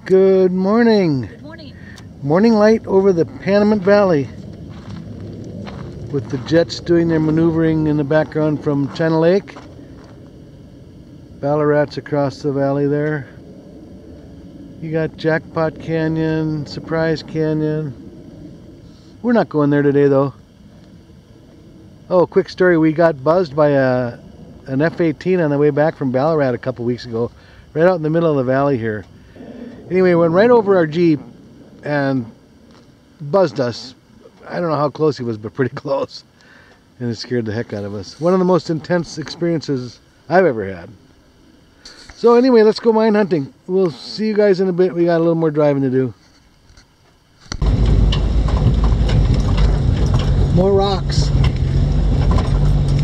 Good morning. Good morning. Morning light over the Panamint Valley with the jets doing their maneuvering in the background from China Lake. Ballarat's across the valley there. You got Jackpot Canyon, Surprise Canyon. We're not going there today though. Oh, quick story. We got buzzed by an F-18 on the way back from Ballarat a couple weeks ago, right out in the middle of the valley here. Anyway, went right over our Jeep and buzzed us. I don't know how close he was, but pretty close. And it scared the heck out of us. One of the most intense experiences I've ever had. So anyway, let's go mine hunting. We'll see you guys in a bit. We got a little more driving to do. More rocks.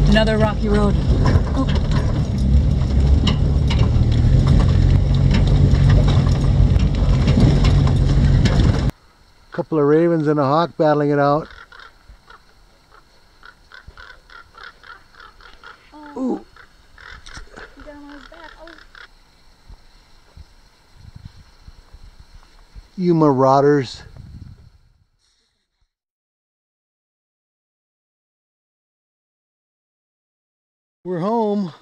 Another rocky road. Oh. Couple of ravens and a hawk battling it out. Oh. Ooh. He got him on his back. Oh. You marauders. We're home.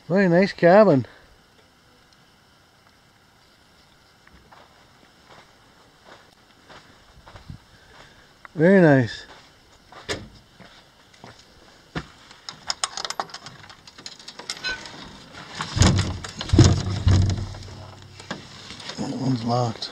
Very nice cabin. Very nice. That one's locked.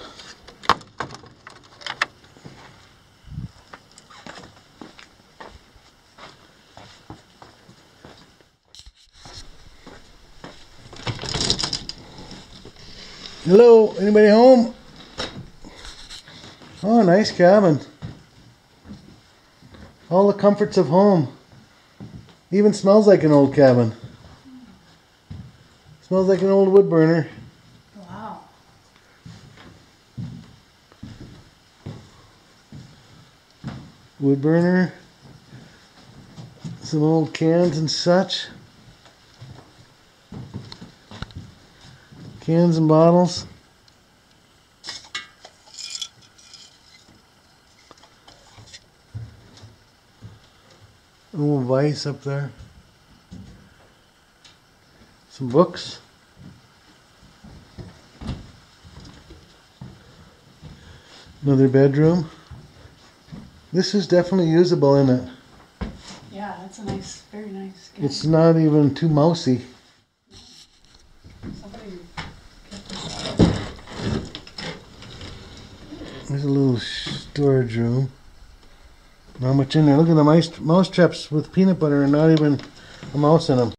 Hello, anybody home? Oh, nice cabin. All the comforts of home. Even smells like an old cabin. Smells like an old wood burner. Wow. Wood burner. Some old cans and such. Cans and bottles. A little vise up there. Some books. Another bedroom. This is definitely usable, isn't it? Yeah, that's a nice, very nice. It's not even too mousy. Somebody There's a little storage room. Not much in there. Look at the mouse traps with peanut butter and not even a mouse in them.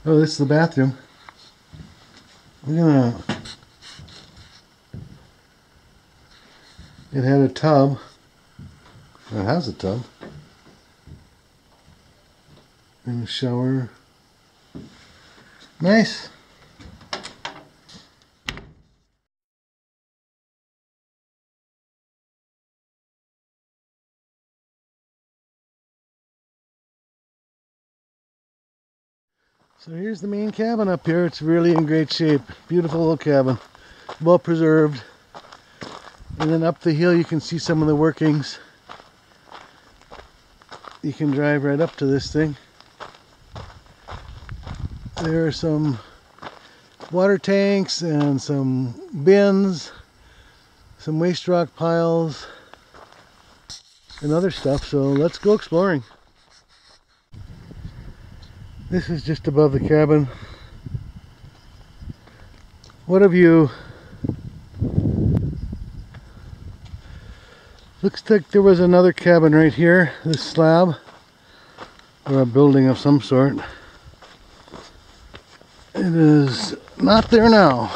Oh, this is the bathroom. It had a tub. It has a tub. And a shower. Nice. So here's the main cabin up here. It's really in great shape. Beautiful little cabin. Well preserved. And then up the hill you can see some of the workings. You can drive right up to this thing. There are some water tanks and some bins, some waste rock piles, and other stuff. So let's go exploring. This is just above the cabin. What a view. Looks like there was another cabin right here, this slab, or a building of some sort. It is not there now.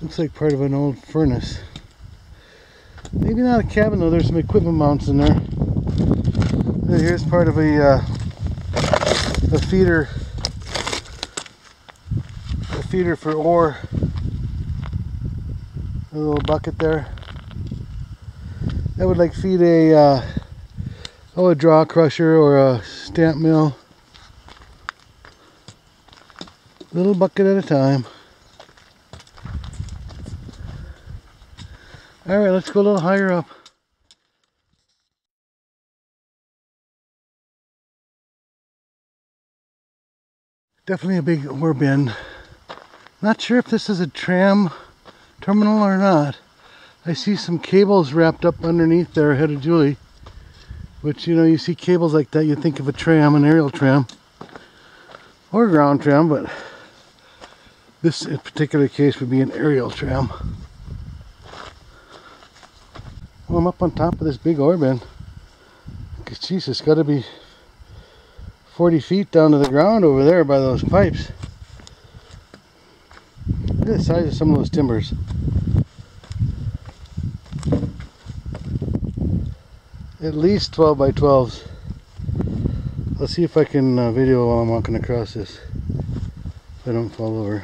Looks like part of an old furnace. Maybe not a cabin though, there's some equipment mounts in there. And here's part of a feeder for ore. A little bucket there. That would like feed a draw crusher or a stamp mill. Little bucket at a time. Alright, let's go a little higher up. Definitely a big ore bin. Not sure if this is a tram terminal or not. I see some cables wrapped up underneath there ahead of Julie. Which, you know, you see cables like that, you think of a tram, an aerial tram. Or a ground tram, but this in particular case would be an aerial tram. Well, I'm up on top of this big ore bin. Jeez, it's got to be 40 feet down to the ground over there by those pipes. Look at the size of some of those timbers. At least 12 by 12s. Let's see if I can video while I'm walking across this, if I don't fall over.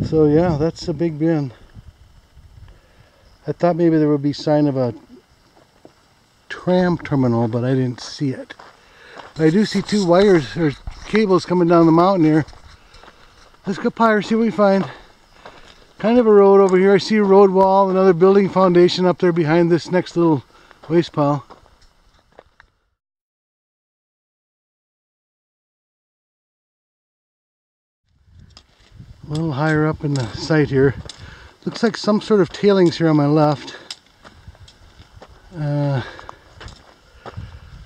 So yeah, that's a big bin. I thought maybe there would be sign of a tram terminal, but I didn't see it. But I do see two wires or cables coming down the mountain here. Let's go up higher, see what we find. Kind of a road over here. I see a road wall, another building foundation up there behind this next little waste pile. A little higher up in the site here. Looks like some sort of tailings here on my left.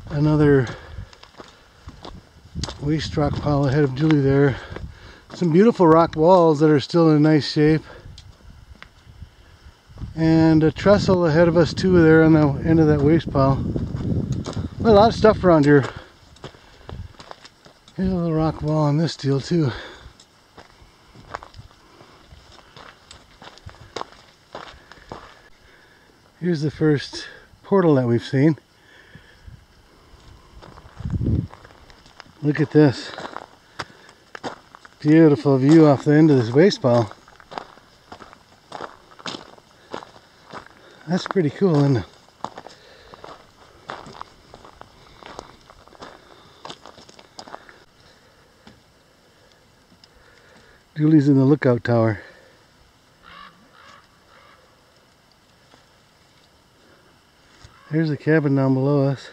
Another waste rock pile ahead of Julie there. Some beautiful rock walls that are still in nice shape. And a trestle ahead of us too there on the end of that waste pile. A lot of stuff around here. Here's a little rock wall on this deal too. Here's the first portal that we've seen. Look at this. Beautiful view off the end of this waste pile. That's pretty cool, isn't it? Julie's in the lookout tower. Here's the cabin down below us.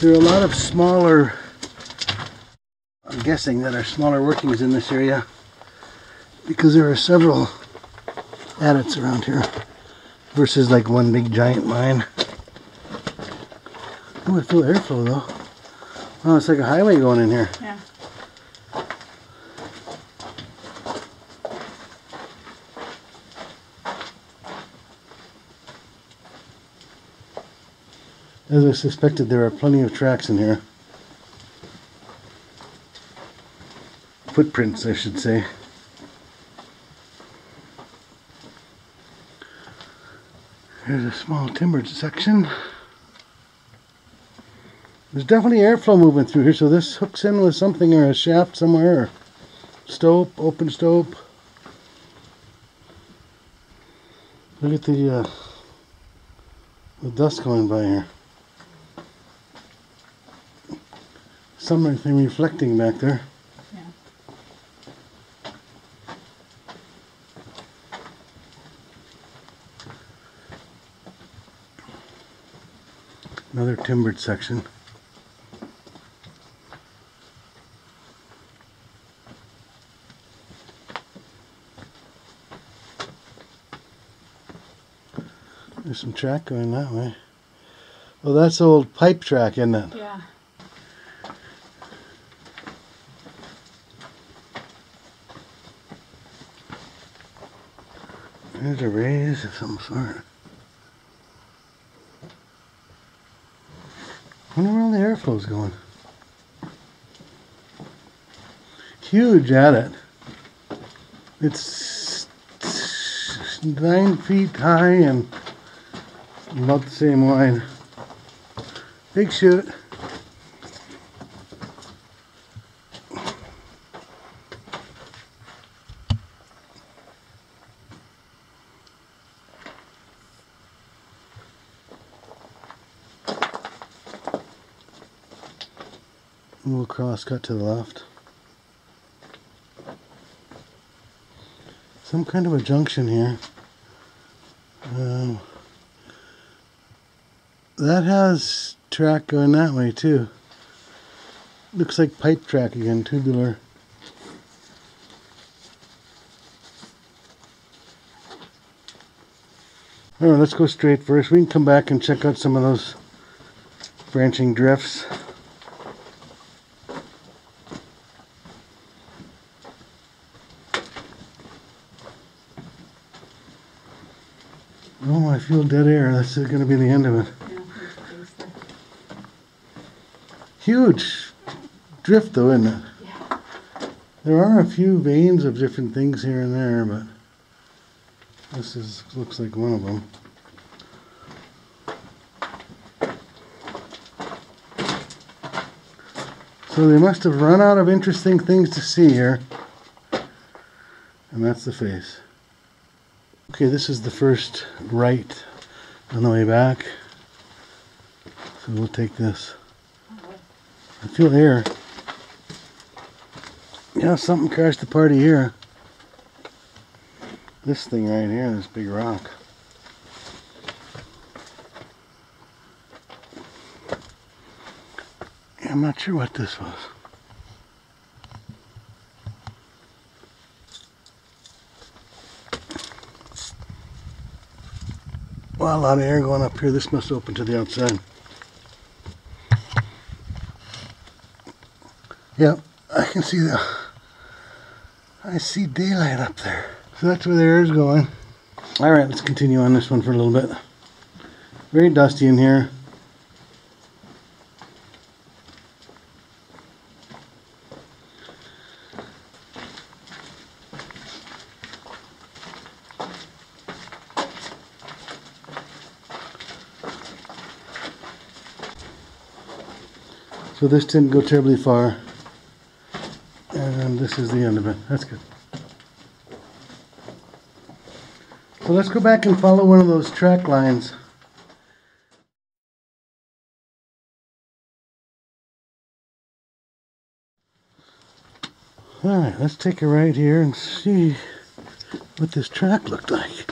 There are a lot of smaller, I'm guessing that are smaller workings in this area, because there are several adits around here versus like one big giant mine. Oh, I feel airflow though. Oh, it's like a highway going in here. Yeah. As I suspected, there are plenty of tracks in here. Footprints, I should say. Here's a small timbered section. There's definitely airflow moving through here, so this hooks in with something or a shaft somewhere, or stope, open stope. Look at the dust going by here. Something reflecting back there. Yeah. Another timbered section. There's some track going that way. Well, that's old pipe track, isn't it? Yeah. There's a raise of some sort. I wonder where all the airflow's going. Huge adit. It's 9 feet high and about the same wide. Big chute. We'll cross cut to the left. Some kind of a junction here. That has track going that way too. Looks like pipe track again, tubular. Alright, let's go straight first. We can come back and check out some of those branching drifts. Oh, I feel dead air. That's going to be the end of it. Huge drift though, isn't it? Yeah. There are a few veins of different things here and there, but this looks like one of them. So they must have run out of interesting things to see here. And that's the face. Okay, this is the first right on the way back. So we'll take this. I feel air. Yeah, something crashed the party here. This thing right here, this big rock. Yeah, I'm not sure what this was. Well, a lot of air going up here. This must open to the outside. Yep, I can see the. I see daylight up there. So that's where the air is going. Alright, let's continue on this one for a little bit. Very dusty in here. So this didn't go terribly far. And this is the end of it. That's good. So let's go back and follow one of those track lines. Alright, let's take a right here and see what this track looked like.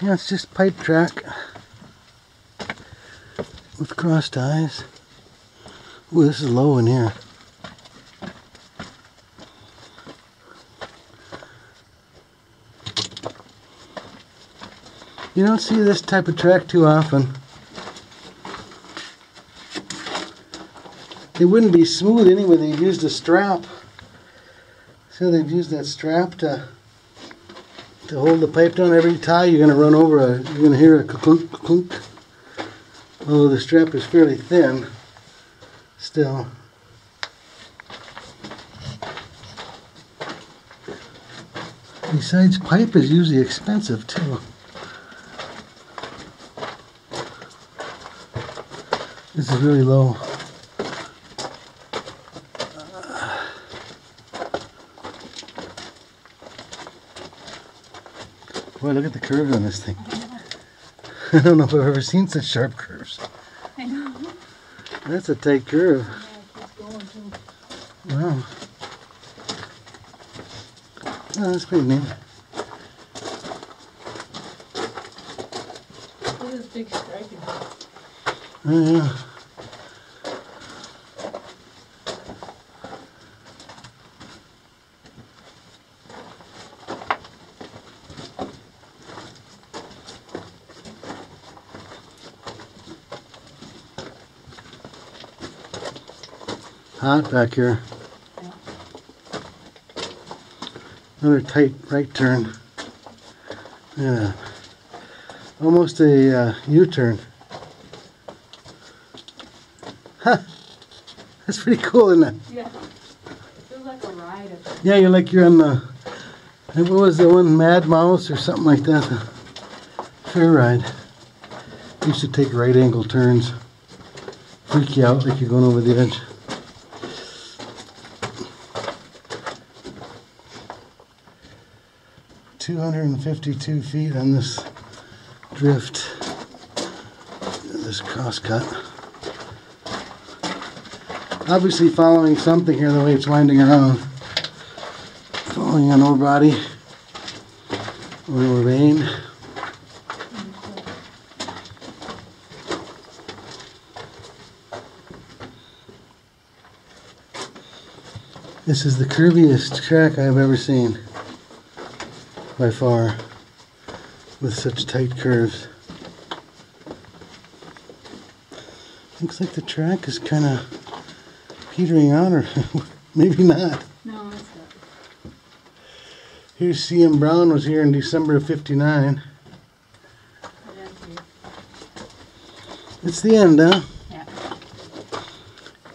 Yeah, it's just pipe track with cross ties. Ooh, this is low in here. You don't see this type of track too often. It wouldn't be smooth anyway. They've used a strap. So they've used that strap to hold the pipe down. Every tie you're going to run over you're going to hear a clunk clunk. Although the strap is fairly thin still. Besides, pipe is usually expensive too. This is really low. Boy, look at the curves on this thing. I don't know if I've ever seen such sharp curves. I know. That's a tight curve. Yeah, it keeps going too. Wow. Oh, that's pretty neat. Look at this big striping. Oh, yeah. Hot back here. Yeah. Another tight right turn. Yeah. Almost a U-turn. Huh. That's pretty cool, isn't it? Yeah. It feels like a ride up there. Yeah, you're on the, what was the one, Mad Mouse or something like that, the fair ride. Used to take right angle turns, freak you out like you're going over the edge. $252 feet on this drift, this crosscut. Obviously following something here the way it's winding around. Following an ore body, or ore vein. This is the curviest track I've ever seen, by far, with such tight curves. Looks like the track is kind of petering out, or maybe not. No, it's not. Here's C.M. Brown was here in December of '59. It's the end, huh? Yeah.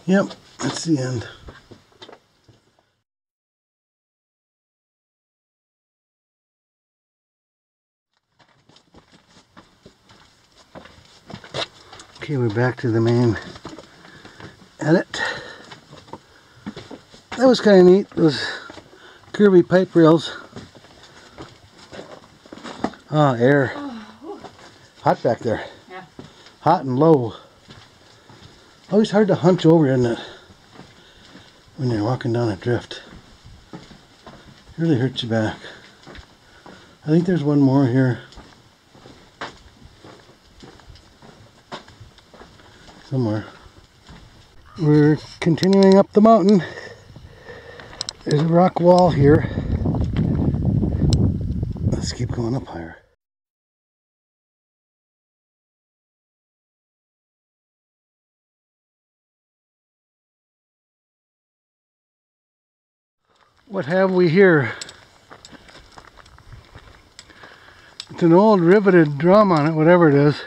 Yep, that's the end. Okay, we're back to the main edit. That was kind of neat, those curvy pipe rails. Ah, air. Hot back there. Yeah. Hot and low. Always hard to hunch over, isn't it? When you're walking down a drift. It really hurts your back. I think there's one more here. Somewhere. We're continuing up the mountain. There's a rock wall here. Let's keep going up higher. What have we here? It's an old riveted drum on it, whatever it is.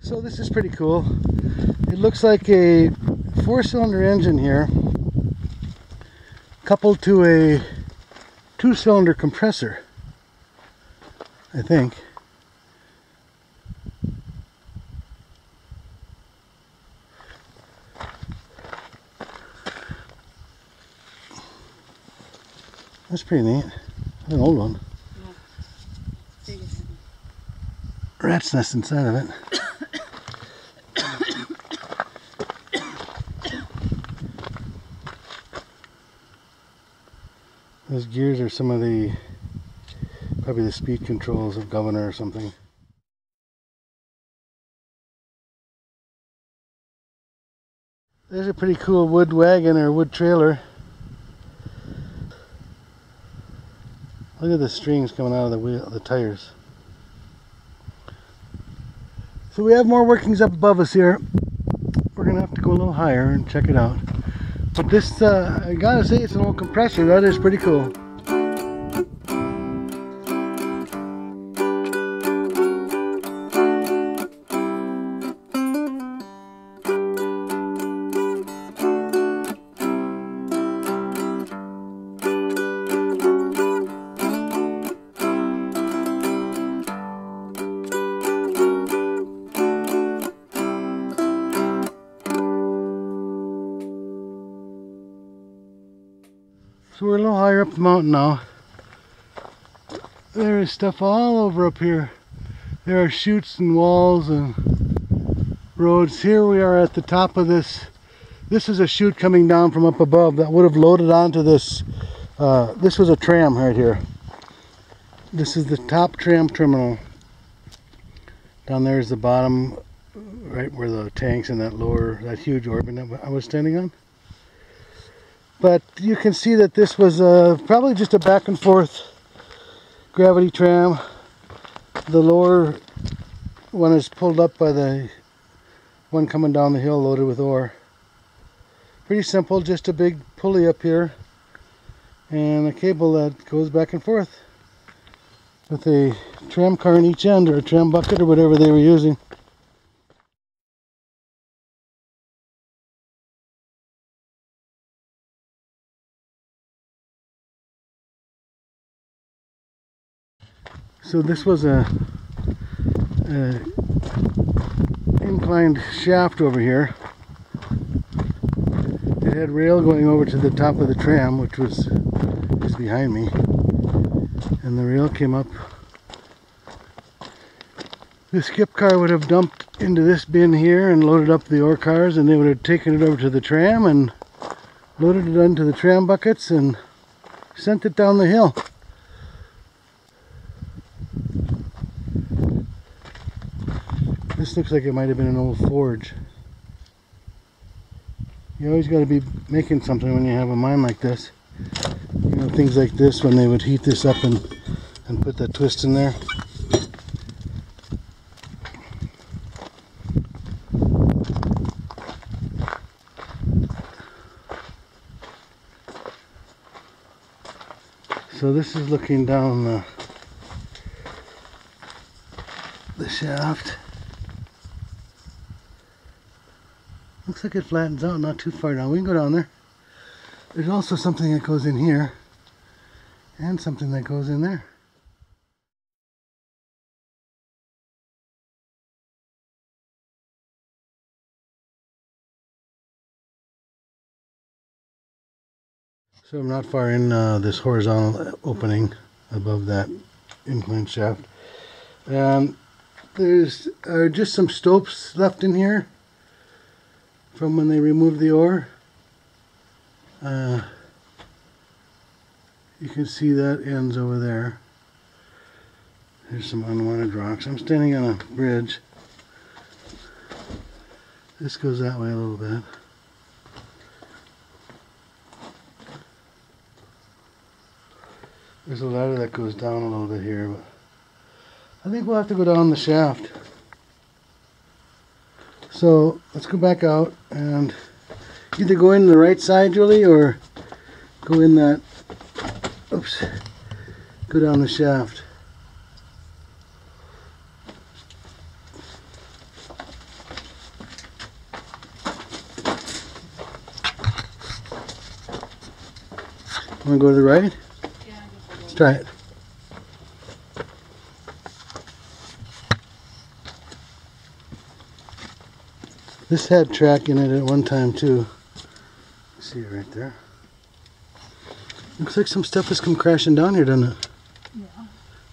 So this is pretty cool. It looks like a 4-cylinder engine here, coupled to a 2-cylinder compressor, I think. That's pretty neat. An old one. Yeah. Rat's nest inside of it. Those gears are some of the, probably the speed controls of Governor or something. There's a pretty cool wood wagon or wood trailer. Look at the strings coming out of the wheel, the tires. So we have more workings up above us here. We're gonna have to go a little higher and check it out. But this, I gotta say, it's an old compressor. That is pretty cool. So we're a little higher up the mountain now. There is stuff all over up here. There are chutes and walls and roads. Here we are at the top of this. This is a chute coming down from up above that would have loaded onto this. This was a tram right here. This is the top tram terminal. Down there is the bottom, right where the tanks and that huge organ that I was standing on. But you can see that this was probably just a back and forth gravity tram. The lower one is pulled up by the one coming down the hill loaded with ore. Pretty simple, just a big pulley up here and a cable that goes back and forth with a tram car in each end, or a tram bucket, or whatever they were using. So this was a inclined shaft over here. It had rail going over to the top of the tram, which was just behind me, and the rail came up. The skip car would have dumped into this bin here and loaded up the ore cars, and they would have taken it over to the tram and loaded it onto the tram buckets and sent it down the hill. This looks like it might have been an old forge. You always got to be making something when you have a mine like this. You know, things like this, when they would heat this up and put that twist in there. So this is looking down the shaft. Looks like it flattens out not too far down. We can go down there. There's also something that goes in here and something that goes in there. So I'm not far in this horizontal opening above that incline shaft. There's just some stopes left in here from when they removed the ore. You can see that ends over there. There's some unwanted rocks. I'm standing on a bridge. This goes that way a little bit. There's a ladder that goes down a little bit here, but I think we'll have to go down the shaft. So let's go back out and either go in the right side, Julie, or go in that, oops, go down the shaft. Want to go to the right? Yeah, Let's try it. This had track in it at one time too. See it right there. Looks like some stuff has come crashing down here, doesn't it? Yeah.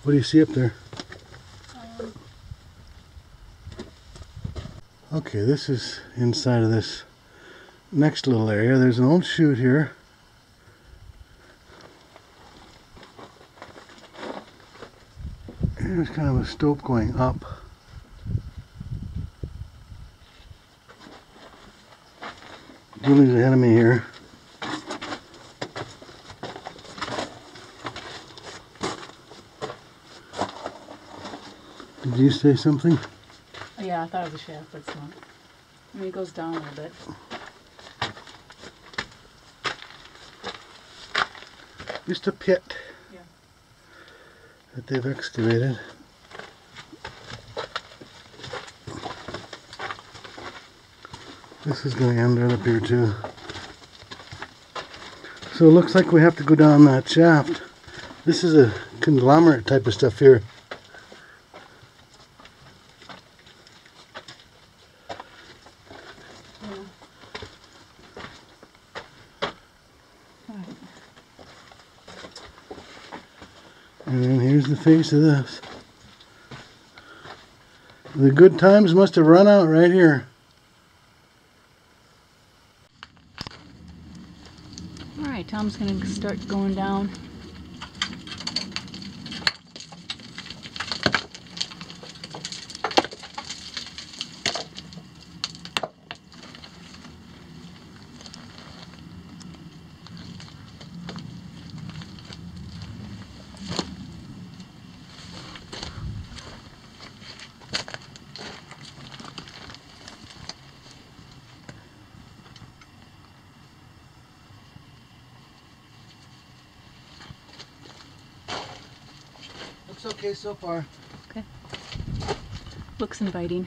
What do you see up there? Okay, this is inside of this next little area. There's an old chute here. There's kind of a stope going up. Julie's ahead of me here. Did you say something? Oh, yeah, I thought it was a shaft, but it's not. I mean, it goes down a little bit. Just a pit. Yeah. That they've excavated. This is going to end right up here too. So it looks like we have to go down that shaft. This is a conglomerate type of stuff here. And then here's the face of this. The good times must have run out right here. Alright, Tom's going to start going down. okay so far. Okay. Looks inviting.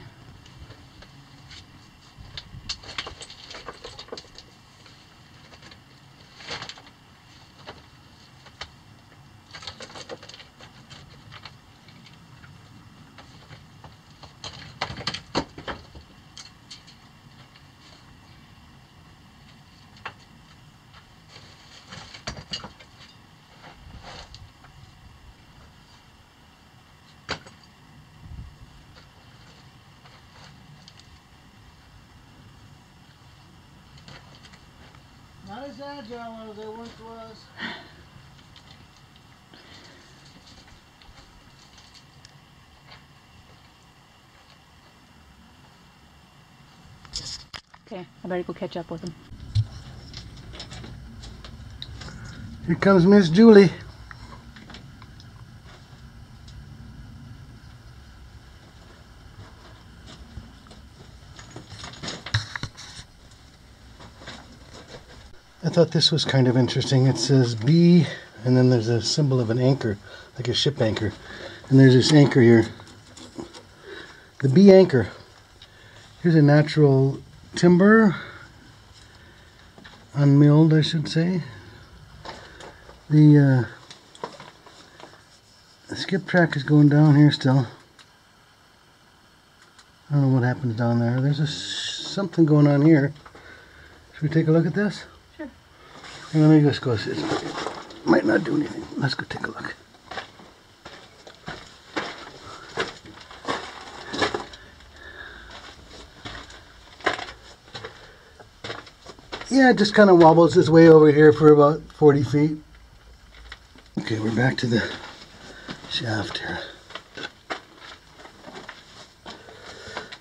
Not as agile as I once was. Okay, I better go catch up with him. Here comes Miss Julie. I thought this was kind of interesting. It says B, and then there's a symbol of an anchor, like a ship anchor. And there's this anchor here. The B anchor. Here's a natural timber, unmilled, I should say. The skip track is going down here still. I don't know what happens down there. There's something going on here. Should we take a look at this? Sure. Let me just go see. It might not do anything. Let's go take a look. Yeah, it just kind of wobbles its way over here for about 40 feet. Okay, we're back to the shaft here.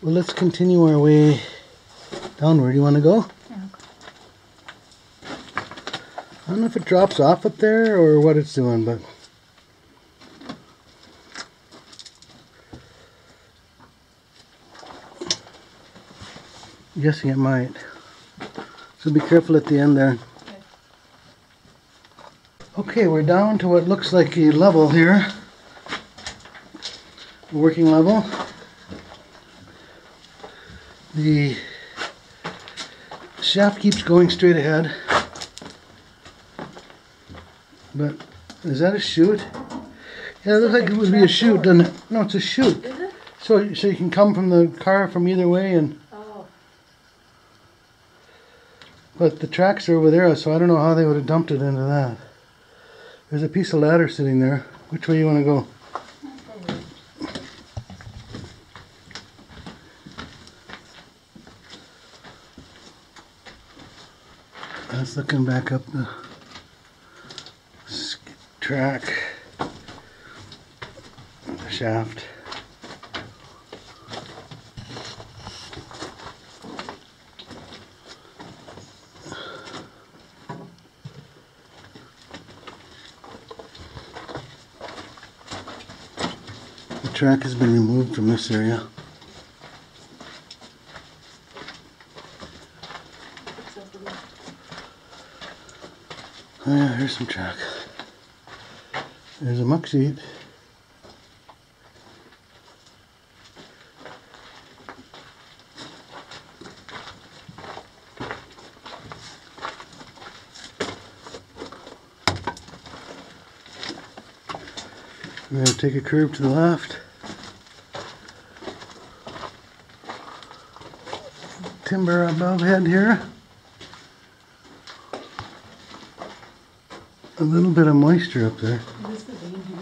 Well, let's continue our way downward. You want to go? Yeah, I don't know if it drops off up there or what it's doing, but I'm guessing it might. So be careful at the end there. Okay, we're down to what looks like a level here. A working level. The shaft keeps going straight ahead. But is that a chute? Yeah, it looks like it would be a chute, doesn't it? No, it's a chute. Is it? So you can come from the car from either way, and Oh. but the tracks are over there, so I don't know how they would have dumped it into that. There's a piece of ladder sitting there. Which way you want to go? That's looking back up the track, the shaft. The track has been removed from this area. Oh yeah, here's some track. There's a muck seat. We're going to take a curve to the left. Timber above head here. A little bit of moisture up there. Is this the vein here?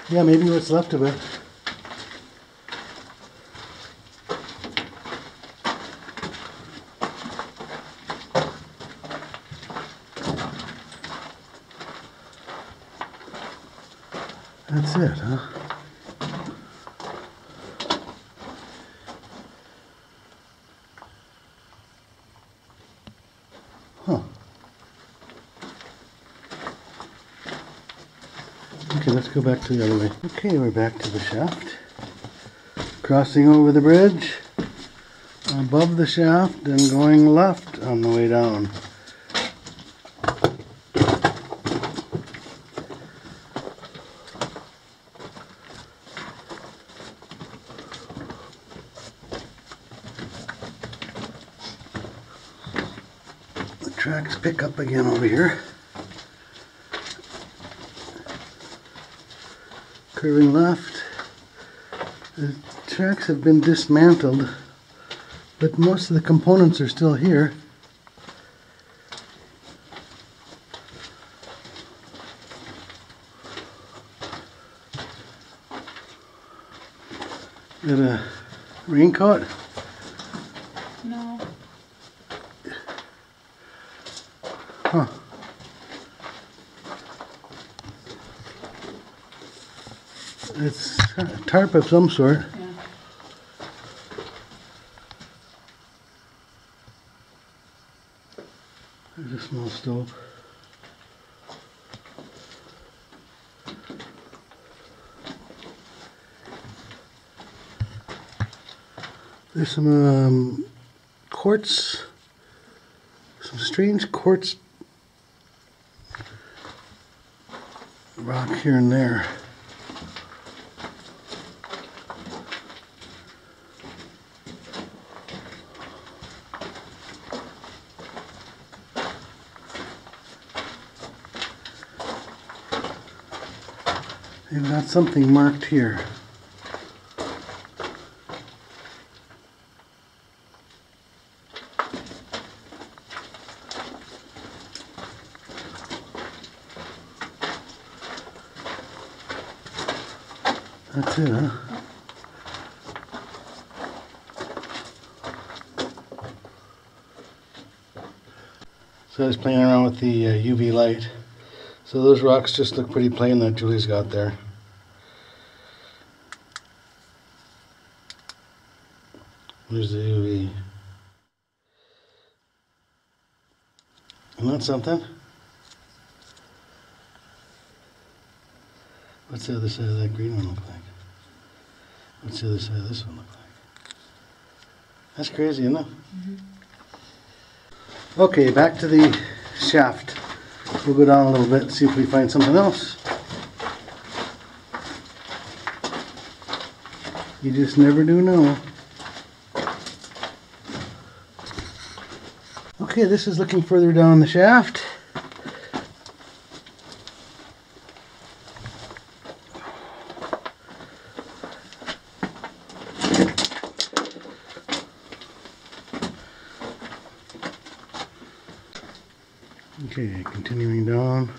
Yeah, maybe what's left of it. That's it, huh? Huh. Okay, let's go back to the other way. Okay, we're back to the shaft. Crossing over the bridge, above the shaft, and going left on the way down. Tracks pick up again over here. Curving left. The tracks have been dismantled, but most of the components are still here. Got a raincoat? No. Huh. It's a tarp of some sort. Yeah. There's a small stove. There's some quartz, some strange quartz rock here and there. They've got something marked here. That's it, huh? So I was playing around with the UV light. So those rocks just look pretty plain that Julie's got there. There's the UV. Isn't that something? What's the other side of that green one look like? What's the other side of this one look like? That's crazy, isn't it? Mm-hmm. Okay, back to the shaft. We'll go down a little bit and see if we find something else. You just never do know. Okay, this is looking further down the shaft. Okay, continuing down.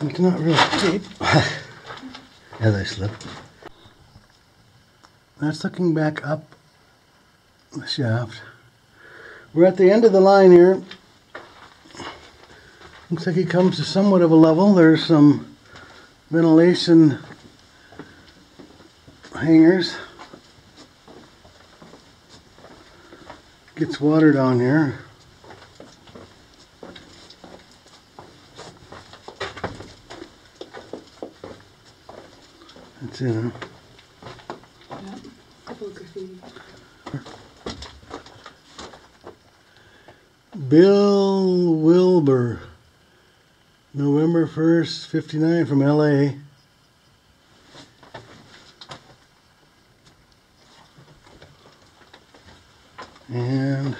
It's not real deep as I slip. That's looking back up the shaft. We're at the end of the line here. Looks like it comes to somewhat of a level. There's some ventilation hangers. Gets water down here. That's it, huh? Yeah, couple of graffiti. Bill Wilbur, November 1st, 59, from LA. And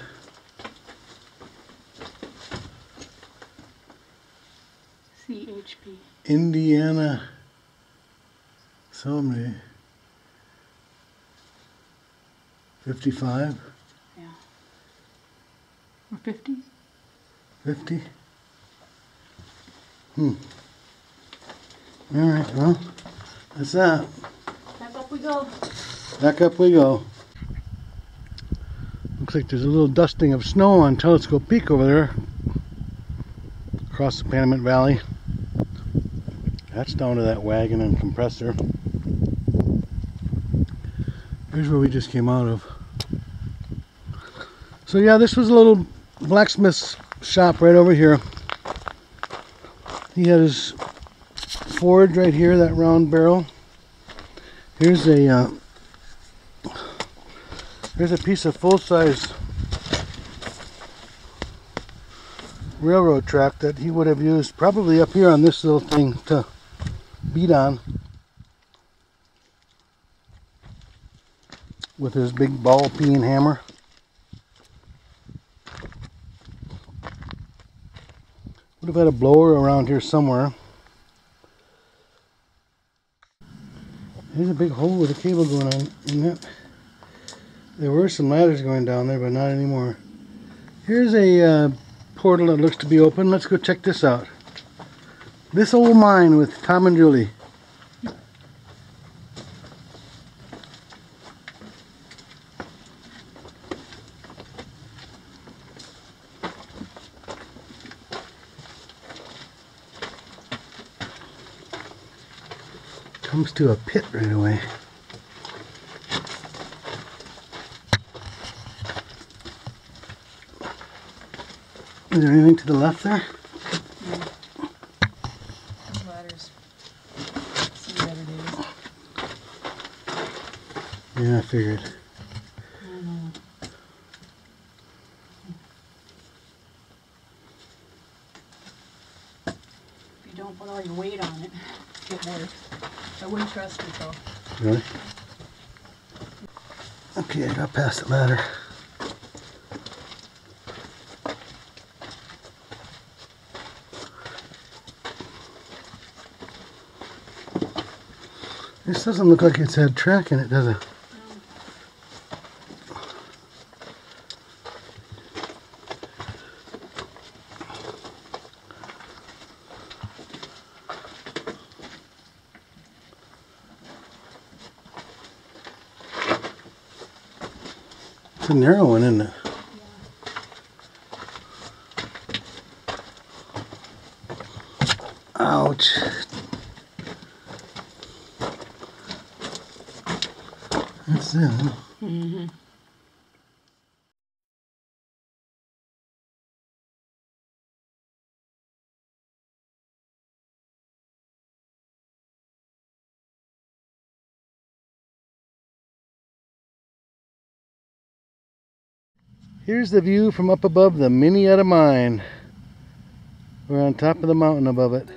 CHP. Indiana, somebody, 55. Yeah. Or 50? 50? Alright, well, that's that. Back up we go. Back up we go. Looks like there's a little dusting of snow on Telescope Peak over there. Across the Panamint Valley. That's down to that wagon and compressor. Here's where we just came out of. So yeah, this was a little blacksmith's shop right over here. He had his forge right here, that round barrel. Here's a piece of full-size railroad track that he would have used probably up here on this little thing to beat on with his big ball peen hammer. Would have had a blower around here somewhere. There's a big hole with a cable going on in it. There were some ladders going down there, but not anymore. Here's a portal that looks to be open. Let's go check this out. This old mine with Tom and Julie. Comes to a pit right away. Is there anything to the left there? Those ladders. See the other days. Yeah, I figured. I know. If you don't put all your weight on it, it works. I wouldn't trust it though. Really? Okay, I got past the ladder. This doesn't look like it's had track in it, does it? It's a narrow one, isn't it? Ouch. That's it. Huh? Mm-hmm. Here's the view from up above the Minnetonka mine. We're on top of the mountain above it.